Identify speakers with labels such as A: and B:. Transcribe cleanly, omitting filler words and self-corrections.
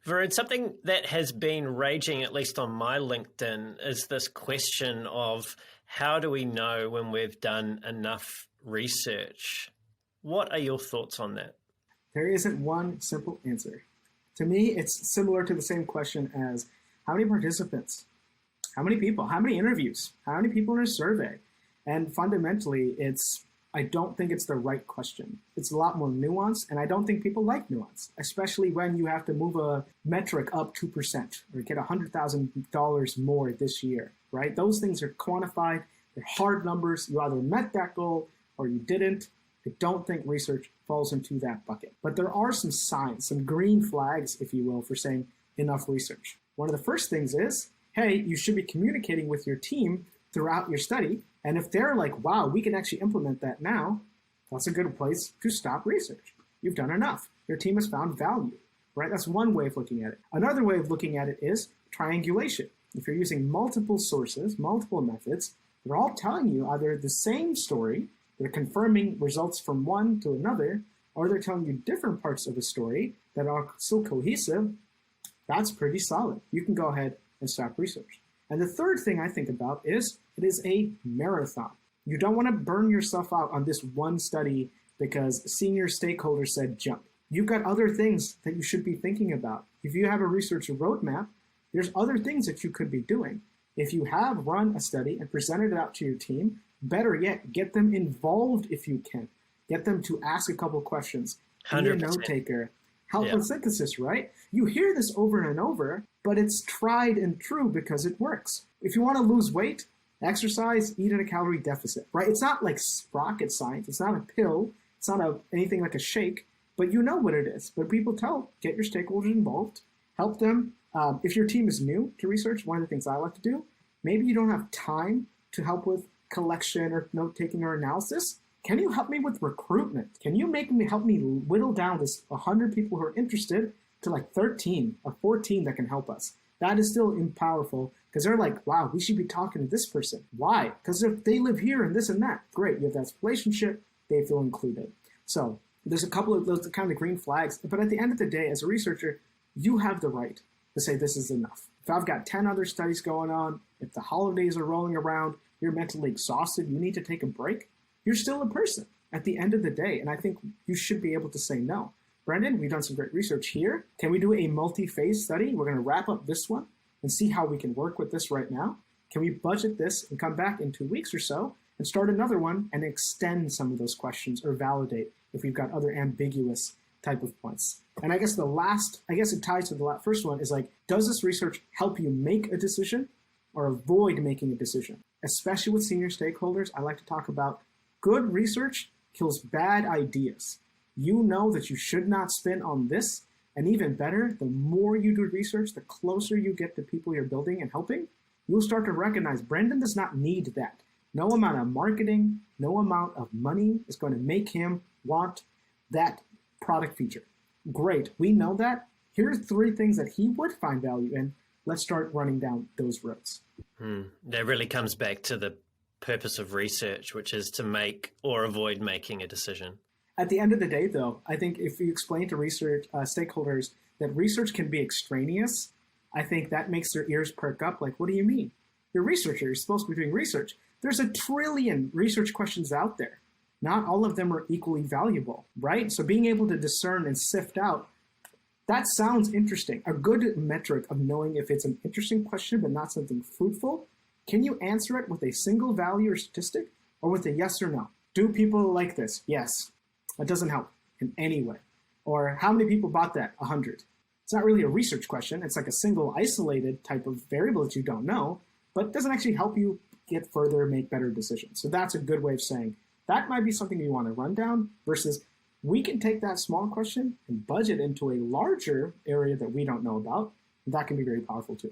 A: Varun, something that has been raging, at least on my LinkedIn, is this question of how do we know when we've done enough research? What are your thoughts on that?
B: There isn't one simple answer. To me, it's similar to the same question as how many participants, how many people, how many interviews, how many people in a survey? And fundamentally, I don't think it's the right question. It's a lot more nuanced, and I don't think people like nuance, especially when you have to move a metric up 2% or get $100,000 more this year, right? Those things are quantified, they're hard numbers. You either met that goal or you didn't. I don't think research falls into that bucket. But there are some signs, some green flags, if you will, for saying enough research. One of the first things is, hey, you should be communicating with your team throughout your study. And if they're like, wow, we can actually implement that now, that's a good place to stop research. You've done enough. Your team has found value, right? That's one way of looking at it. Another way of looking at it is triangulation. If you're using multiple sources, multiple methods, they're all telling you either the same story, they're confirming results from one to another, or they're telling you different parts of a story that are still cohesive, that's pretty solid. You can go ahead and stop research. And the third thing I think about is it is a marathon. You don't want to burn yourself out on this one study because senior stakeholders said jump. You've got other things that you should be thinking about. If you have a research roadmap, there's other things that you could be doing. If you have run a study and presented it out to your team, better yet, get them involved if you can. Get them to ask a couple questions.
A: 100%.
B: Be a note taker. Help with synthesis, right? You hear this over and over, but it's tried and true because it works. If you want to lose weight, exercise, eat at a calorie deficit, right? It's not like rocket science. It's not a pill. It's not anything like a shake, but you know what it is. But people get your stakeholders involved, help them. If your team is new to research, one of the things I like to do, maybe you don't have time to help with collection or note-taking or analysis. Can you help me with recruitment? Can you help me whittle down this 100 people who are interested to like 13 or 14 that can help us? That is still powerful because they're like, wow, we should be talking to this person. Why? Because if they live here and this and that, great. You have that relationship, they feel included. So there's a couple of those kind of green flags. But at the end of the day, as a researcher, you have the right to say this is enough. If I've got 10 other studies going on, if the holidays are rolling around, you're mentally exhausted, you need to take a break, you're still a person at the end of the day. And I think you should be able to say no. Brendan, we've done some great research here. Can we do a multi-phase study? We're going to wrap up this one and see how we can work with this right now. Can we budget this and come back in 2 weeks or so and start another one and extend some of those questions or validate if we've got other ambiguous type of points? And I guess it ties to the first one is like, does this research help you make a decision or avoid making a decision? Especially with senior stakeholders, I like to talk about good research kills bad ideas. You know that you should not spin on this, and even better, the more you do research, the closer you get to people you're building and helping, you'll start to recognize Brendan does not need that. No amount of marketing, no amount of money is going to make him want that product feature. Great, we know that. Here's 3 things that he would find value in. Let's start running down those roads.
A: That really comes back to the purpose of research, which is to make or avoid making a decision.
B: At the end of the day, though, I think if you explain to research stakeholders that research can be extraneous, I think that makes their ears perk up. Like, what do you mean? You're a researcher. You're supposed to be doing research. There's a trillion research questions out there. Not all of them are equally valuable, right? So being able to discern and sift out, that sounds interesting. A good metric of knowing if it's an interesting question but not something fruitful. Can you answer it with a single value or statistic or with a yes or no? Do people like this? Yes. That doesn't help in any way. Or how many people bought that? 100. It's not really a research question. It's like a single isolated type of variable that you don't know, but it doesn't actually help you get further, make better decisions. So that's a good way of saying that might be something you want to run down versus we can take that small question and budget into a larger area that we don't know about. That can be very powerful too.